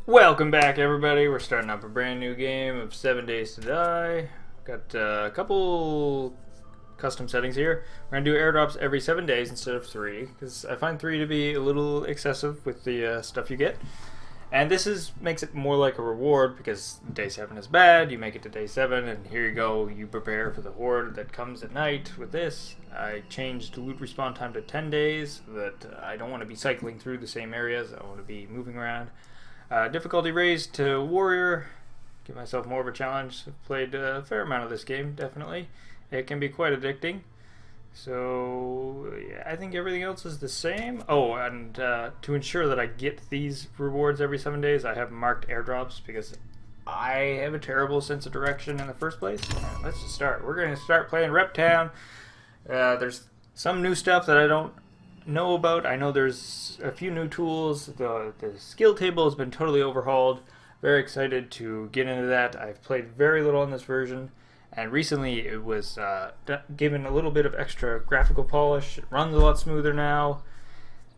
Welcome back, everybody. We're starting up a brand new game of 7 Days to Die. Got a couple custom settings here. We're going to do airdrops every 7 days instead of 3, because I find 3 to be a little excessive with the stuff you get. And this makes it more like a reward, because day 7 is bad, you make it to day 7, and here you go, you prepare for the horde that comes at night with this. I changed loot respawn time to 10 days, so that I don't want to be cycling through the same areas, I want to be moving around. Difficulty raised to warrior, give myself more of a challenge. I've played a fair amount of this game, definitely. It can be quite addicting. So yeah, I think everything else is the same. Oh, and to ensure that I get these rewards every 7 days, I have marked airdrops because I have a terrible sense of direction in the first place. Let's just start. We're going to start playing Reptown. There's some new stuff that I don't know about. I know there's a few new tools. The skill table has been totally overhauled. Very excited to get into that. I've played very little on this version, and recently it was given a little bit of extra graphical polish. It runs a lot smoother now.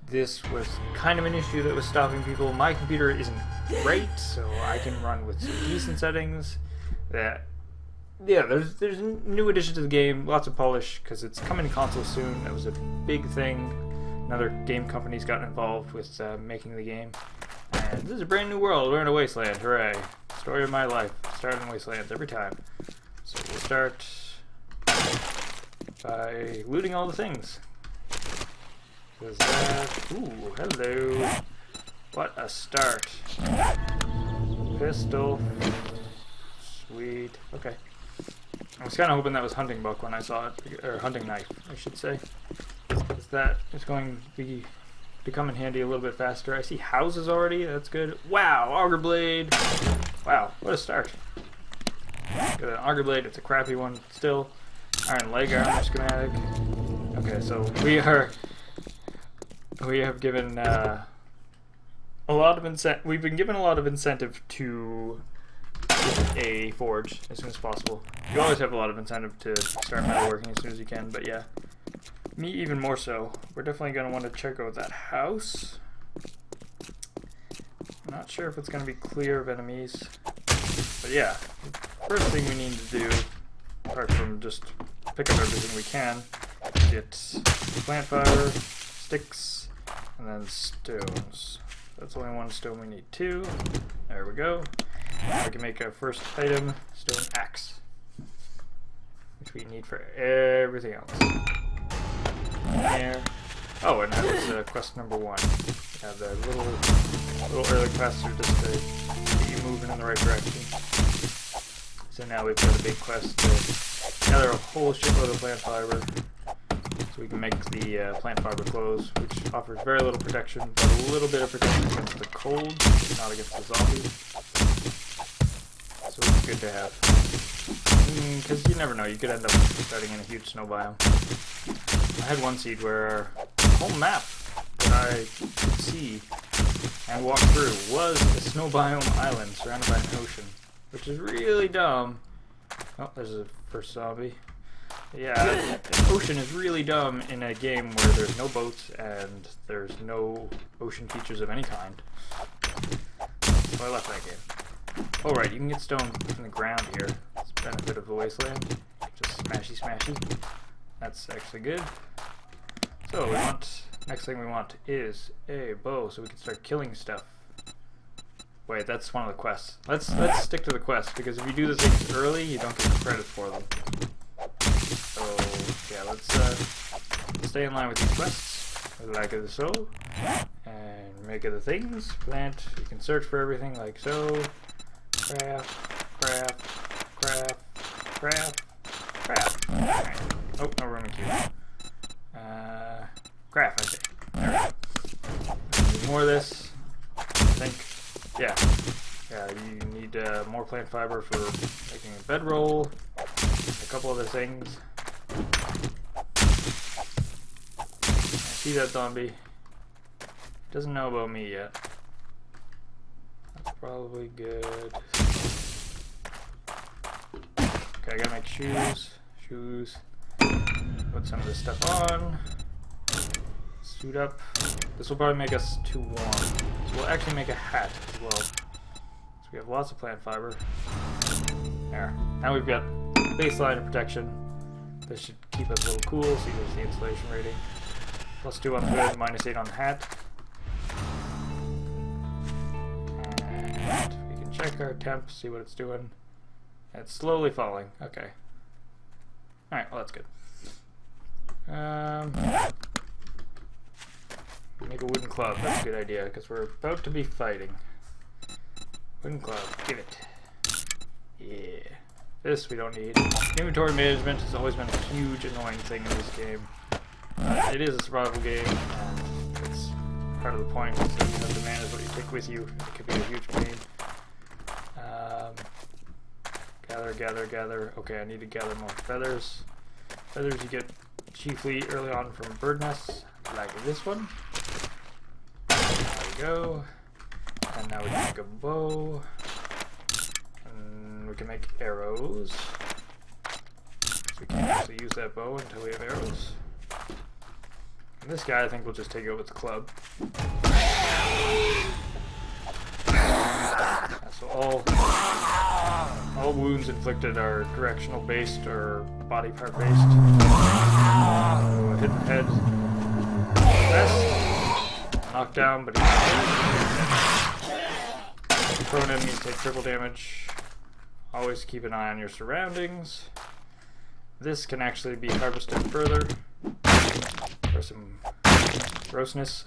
This was kind of an issue that was stopping people. My computer isn't great, so I can run with some decent settings. Yeah, there's new additions to the game, lots of polish, because it's coming to console soon. That was a big thing. Another game company's gotten involved with making the game. And this is a brand new world. We're in a wasteland. Hooray. Story of my life. Starting in wastelands every time. So we'll start by looting all the things. There's that. Ooh, hello. What a start. Pistol. Sweet. Okay. I was kind of hoping that was hunting buck when I saw it, or hunting knife, I should say. Because that is going to become in handy a little bit faster. I see houses already, that's good. Wow, auger blade. Wow, what a start. Got an auger blade, it's a crappy one still. Iron leg armor schematic. Okay, so we have given a lot of we've been given a lot of incentive to get a forge as soon as possible. You always have a lot of incentive to start metalworking as soon as you can, but yeah. Me even more so. We're definitely going to want to check out that house. I'm not sure if it's going to be clear of enemies. But yeah, first thing we need to do, apart from just pick up everything we can, get plant fiber, sticks, and then stones. That's only one stone, we need 2. There we go. Now we can make our first item, stone axe, which we need for everything else. There. Oh, and that was quest number 1. Yeah, the little early quests are just to get you moving in the right direction. So now we've got a big quest to gather a whole shitload of plant fiber, so we can make the plant fiber clothes, which offers very little protection, but a little bit of protection against the cold, not against the zombies. So it's good to have. Because you never know, you could end up starting in a huge snow biome. I had one seed where the whole map that I could see and walk through was a snow biome island surrounded by an ocean, which is really dumb. Oh, there's a first zombie. Yeah, the ocean is really dumb in a game where there's no boats and there's no ocean features of any kind. So I left that game. Oh right, you can get stone from the ground here. It's the benefit of the wasteland. Just smashy. That's actually good. So next thing we want is a bow so we can start killing stuff. Wait, that's one of the quests. Let's stick to the quest, because if you do the things early, you don't get credit for them. So yeah, let's stay in line with these quests. Like so. And make other things. Plant. You can search for everything like so. Craft. Right. Oh, no room in queue. Craft, I think. There we go. Need more of this. I think. Yeah, you need more plant fiber for making a bedroll. A couple other things. I see that zombie. Doesn't know about me yet. That's probably good. Okay, I gotta make shoes. Put some of this stuff on. Suit up. This will probably make us too warm. So we'll actually make a hat as well. we have lots of plant fiber. There. Now we've got baseline of protection. This should keep us a little cool. See, there's the insulation rating. +2 on the hood, -8 on the hat. And we can check our temp, see what it's doing. It's slowly falling. Okay. Alright, well that's good. Make a wooden club. That's a good idea, because we're about to be fighting. Wooden club. Give it. Yeah. This we don't need. Inventory management has always been a huge annoying thing in this game. It is a survival game, and it's part of the point, so you have to manage what you take with you. It could be a huge pain. Gather. Okay, I need to gather more feathers. Feathers you get chiefly early on from bird nests, like this one. There we go. And now we can make a bow. And we can make arrows. So we can't actually use that bow until we have arrows. And this guy I think we'll just take out with the club. So all wounds inflicted are directional based or body part based. So hit the head. Best. Knocked down, but he's prone enemies take triple damage. Always keep an eye on your surroundings. This can actually be harvested further for some grossness.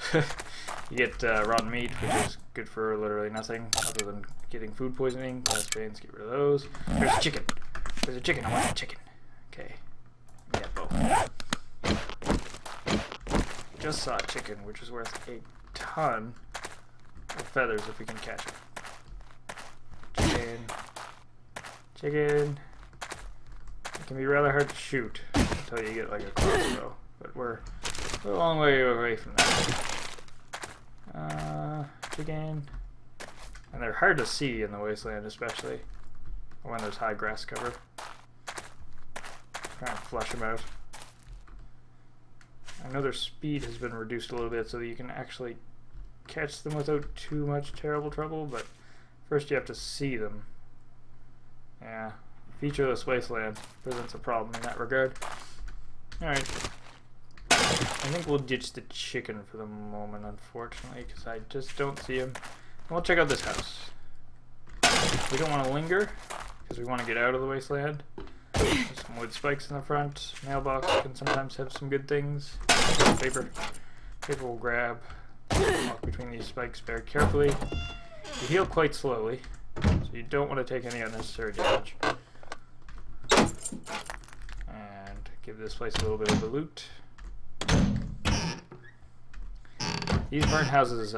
You get rotten meat, which is good for literally nothing other than getting food poisoning. Glass veins, get rid of those. There's a chicken. There's a chicken. I want a chicken. Okay. Yeah, bow. Just saw a chicken, which is worth a ton of feathers if we can catch it. Chicken. It can be rather hard to shoot until you get like a crossbow, but we're a long way away from that. Chicken. And they're hard to see in the wasteland, especially when there's high grass cover. Try and flush them out. I know their speed has been reduced a little bit so that you can actually catch them without too much terrible trouble, but first you have to see them. Yeah, featureless wasteland presents a problem in that regard. Alright. I think we'll ditch the chicken for the moment, unfortunately, because I just don't see him. And we'll check out this house. We don't want to linger, because we want to get out of the wasteland. There's some wood spikes in the front. Mailbox can sometimes have some good things. Paper we'll grab. Walk between these spikes very carefully. You heal quite slowly, so you don't want to take any unnecessary damage. And give this place a little bit of a loot. These burnt houses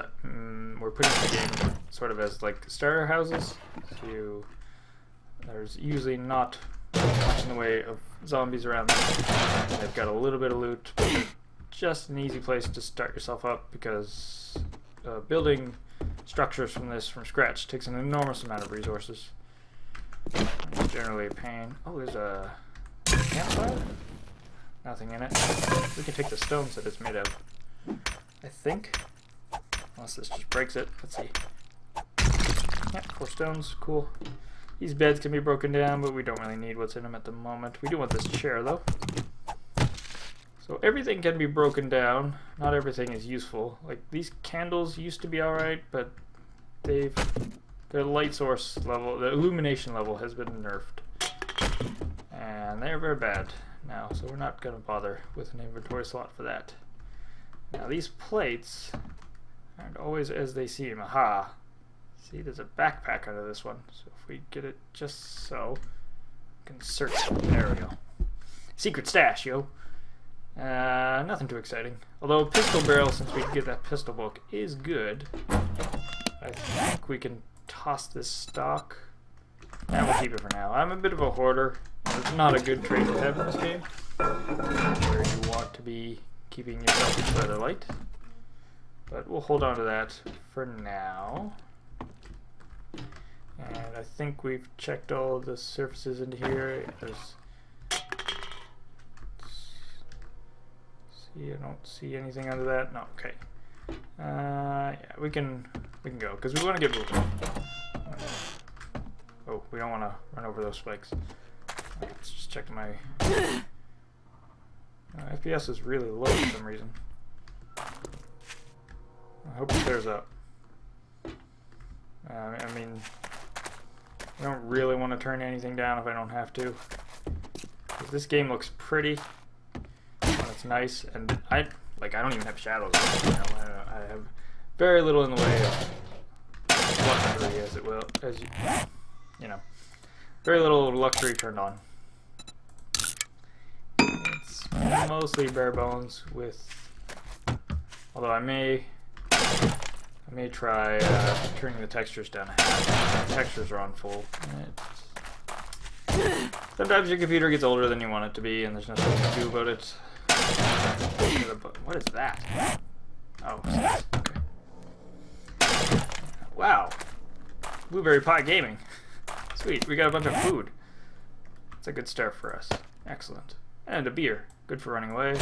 we're putting in the game sort of as like starter houses. So there's usually not much in the way of zombies around them. They've got a little bit of loot, but they're just an easy place to start yourself up because building structures from scratch takes an enormous amount of resources. It's generally a pain. Oh, there's a campfire? Nothing in it. We can take the stones that it's made of, I think. Unless this just breaks it. Let's see. Yeah, 4 stones. Cool. These beds can be broken down, but we don't really need what's in them at the moment. We do want this chair, though. So everything can be broken down. Not everything is useful. Like, these candles used to be alright, but their light source level, the illumination level has been nerfed. And they're very bad now, so we're not going to bother with an inventory slot for that. Now these plates aren't always as they seem. Aha! See, there's a backpack under this one. So if we get it just so, we can search. There we go. Secret stash, yo! Nothing too exciting. Although a pistol barrel, since we can get that pistol book, is good. I think we can toss this stock. And we'll keep it for now. I'm a bit of a hoarder. It's not a good trait to have in this game, where you want to be keeping yourself rather light. But we'll hold on to that for now. And I think we've checked all the surfaces into here. See, I don't see anything under that. No, okay. Yeah, we can go because we want to get moving. Oh, we don't want to run over those spikes. Let's just check my... FPS is really low for some reason. I hope it clears up. I mean, I don't really want to turn anything down if I don't have to. This game looks pretty when it's nice, and I don't even have shadows on, you know, I have very little in the way of luxury, as you know, very little luxury turned on. It's mostly bare bones with, although I may try turning the textures down a half. The textures are on full. Sometimes your computer gets older than you want it to be, and there's nothing you can do about it. What is that? Oh, okay. Wow. Blueberry Pie Gaming. Sweet, we got a bunch of food. That's a good start for us. Excellent. And a beer. Good for running away,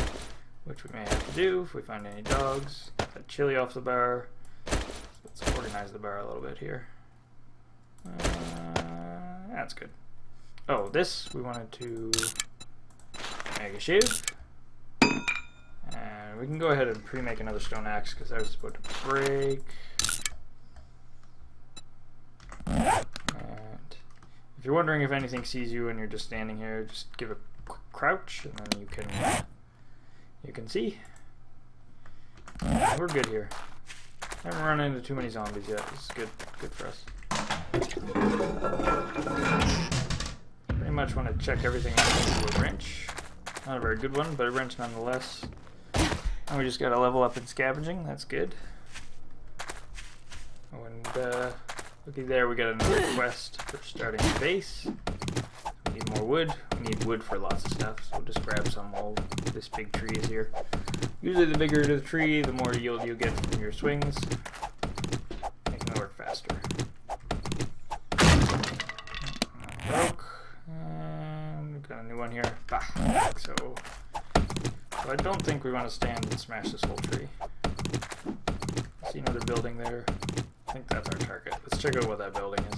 which we may have to do if we find any dogs. Got chili off the bar. Let's organize the bar a little bit here. That's good. Oh, this, we wanted to make a shiv. And we can go ahead and pre-make another stone axe because I was about to break. And if you're wondering if anything sees you and you're just standing here, just give a quick crouch and then you can see. We're good here. Haven't run into too many zombies yet. This is good for us. Pretty much want to check everything with a wrench. Not a very good one, but a wrench nonetheless. And we just got to level up in scavenging. That's good. Oh, and looky there, we got another quest for starting a base. We need more wood. We need wood for lots of stuff, so we'll just grab some while this big tree is here. Usually the bigger the tree, the more yield you get from your swings. Making it work faster. Broke. We've got a new one here. Bah. So I don't think we want to stand and smash this whole tree. See another building there. I think that's our target. Let's check out what that building is.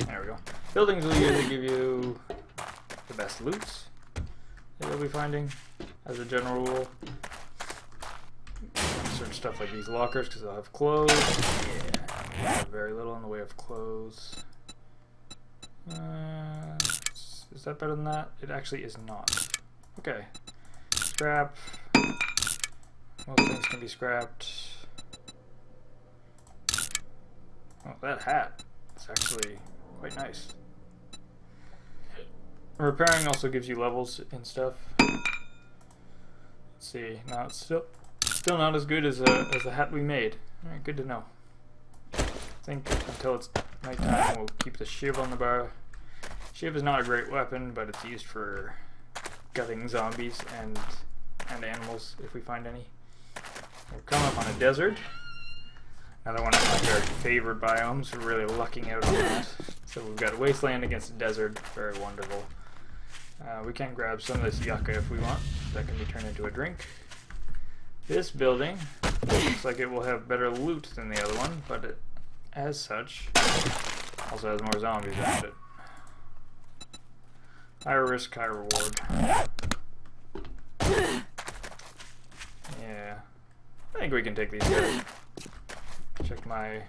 There we go. Buildings will usually give you the best loots that you'll be finding, as a general rule. Search stuff like these lockers because they'll have clothes. Yeah, we have very little in the way of clothes. Is that better than that? It actually is not. Okay. Scrap. Most things can be scrapped. Oh, that hat is actually quite nice. Repairing also gives you levels and stuff. Let's see. Now it's still not as good as the hat we made. All right, good to know. I think until it's nighttime, we'll keep the shiv on the bar. Shiv is not a great weapon, but it's used for gutting zombies and animals if we find any. We're coming up on a desert. Another one of my very favored biomes. We're really lucking out on that. So we've got a wasteland against a desert. Very wonderful. We can grab some of this yucca if we want. That can be turned into a drink. This building looks like it will have better loot than the other one, but it, as such, also has more zombies around it. Higher risk, high reward. Yeah. I think we can take these guys. Check my...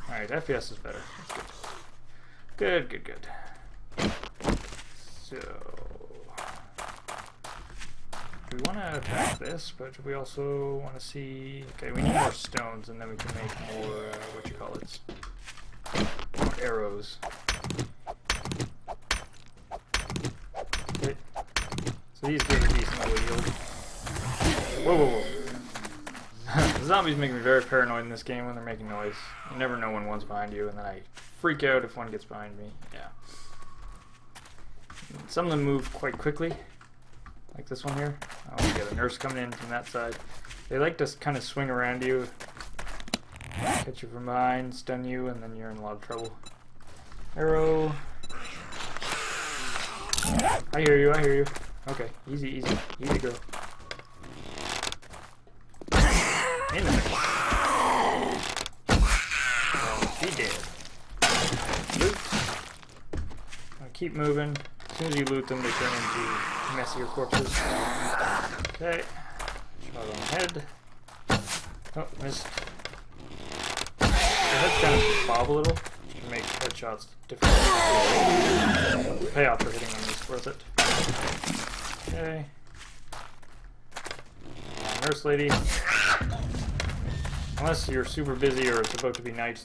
Alright, FPS is better. That's good. Good. So... we want to attack this, but we also want to see... Okay, we need more stones, and then we can make more, more arrows. Okay. So these give a decent yield. Whoa. The zombies make me very paranoid in this game when they're making noise. You never know when one's behind you, and then I freak out if one gets behind me. Yeah. Some of them move quite quickly, like this one here. Oh, we got a nurse coming in from that side. They like to kind of swing around you, catch you from behind, stun you, and then you're in a lot of trouble. Arrow. I hear you. Okay, easy girl. keep moving. As soon as you loot them, they turn into messier corpses. Okay. Shot on the head. Oh, missed. The heads kind of bob a little to make headshots difficult. The payoff for hitting them is worth it. Okay. Nurse lady. Unless you're super busy or it's about to be night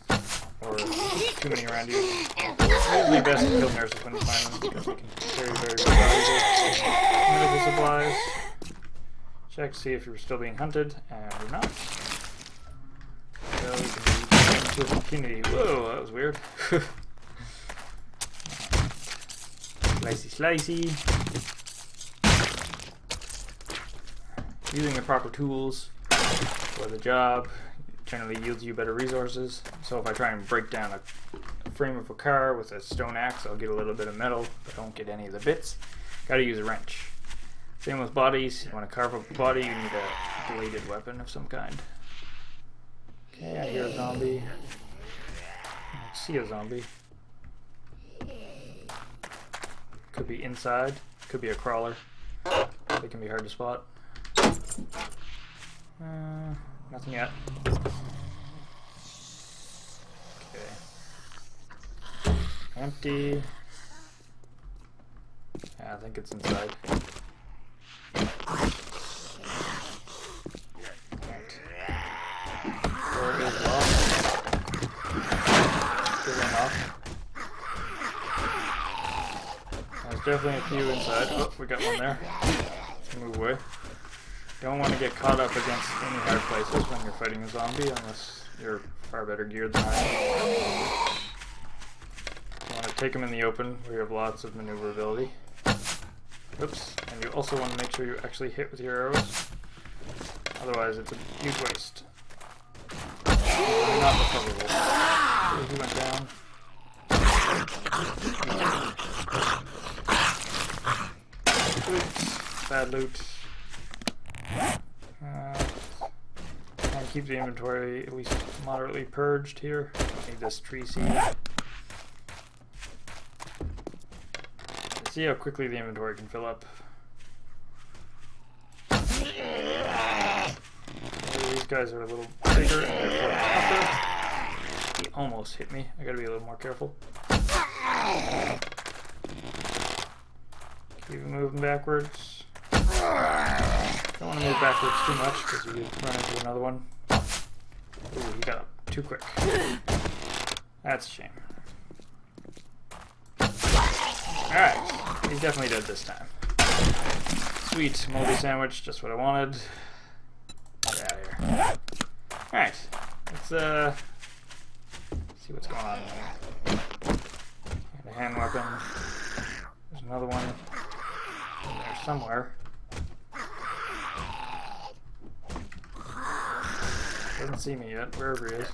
or too many around you. It's usually best to kill nurses when you find them because they can carry very valuable medical supplies. Check to see if you're still being hunted, and you're not. So we can do to impunity. Whoa, that was weird. Slicey, slicey. Using the proper tools for the job generally yields you better resources. So if I try and break down a frame of a car with a stone axe, I'll get a little bit of metal, but I don't get any of the bits. Gotta use a wrench. Same with bodies. You want to carve up a body, you need a bladed weapon of some kind. Okay, I hear a zombie. I see a zombie. Could be inside, could be a crawler. They can be hard to spot. Nothing yet. Okay. Empty. Yeah, I think it's inside. Door is locked. Good one off. There's definitely a few inside. Oh, we got one there. Let's move away. Don't want to get caught up against any hard places when you're fighting a zombie unless you're far better geared than I am. You want to take them in the open where you have lots of maneuverability. Oops. And you also want to make sure you actually hit with your arrows. Otherwise it's a huge waste. Not recoverable. He went down. Oops. Bad loot. Try and keep the inventory at least moderately purged here. Need this tree seed. See how quickly the inventory can fill up. These guys are a little bigger and therefore tougher. He almost hit me. I gotta be a little more careful. Keep moving backwards. Don't want to move backwards too much because you run into another one. Ooh, he got up too quick. That's a shame. Alright, he's definitely dead this time. Sweet, moldy sandwich, just what I wanted. Get out of here. Alright, let's see what's going on here. And a hand weapon. There's another one in there somewhere. Doesn't see me yet, wherever he is.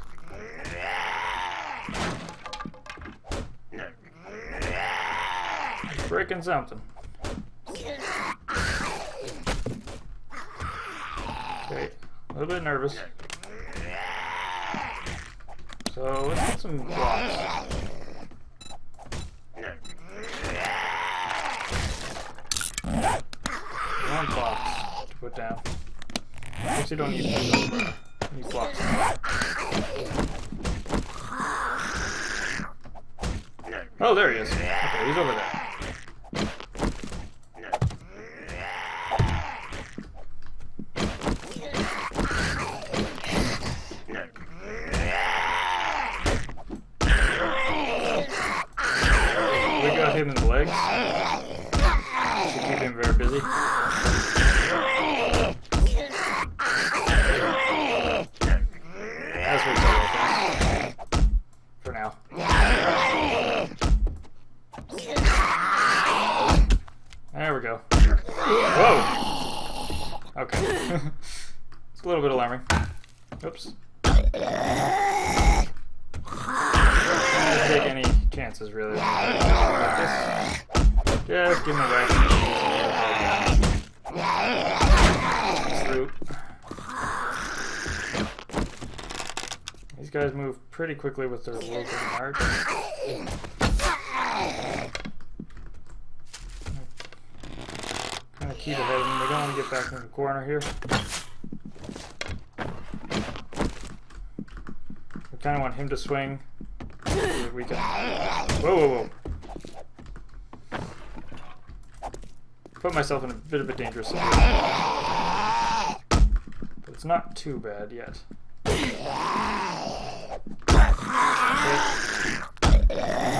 He's breaking something. Okay, a little bit nervous. So let's get some blocks. One box to put down. Actually, don't need those. Need blocks. Oh, there he is. Okay, he's over there. We got him in the legs. Should keep him very busy. That's what's up for now. There we go. Whoa! Okay. It's a little bit alarming. Oops. Don't take any chances, really. Just give him away. Loot. These guys move pretty quickly with their local march. keep ahead of him. We don't want to get back in the corner here. We kind of want him to swing. So that we can... Whoa, whoa, whoa. Put myself in a bit of a dangerous situation. But it's not too bad yet. Okay.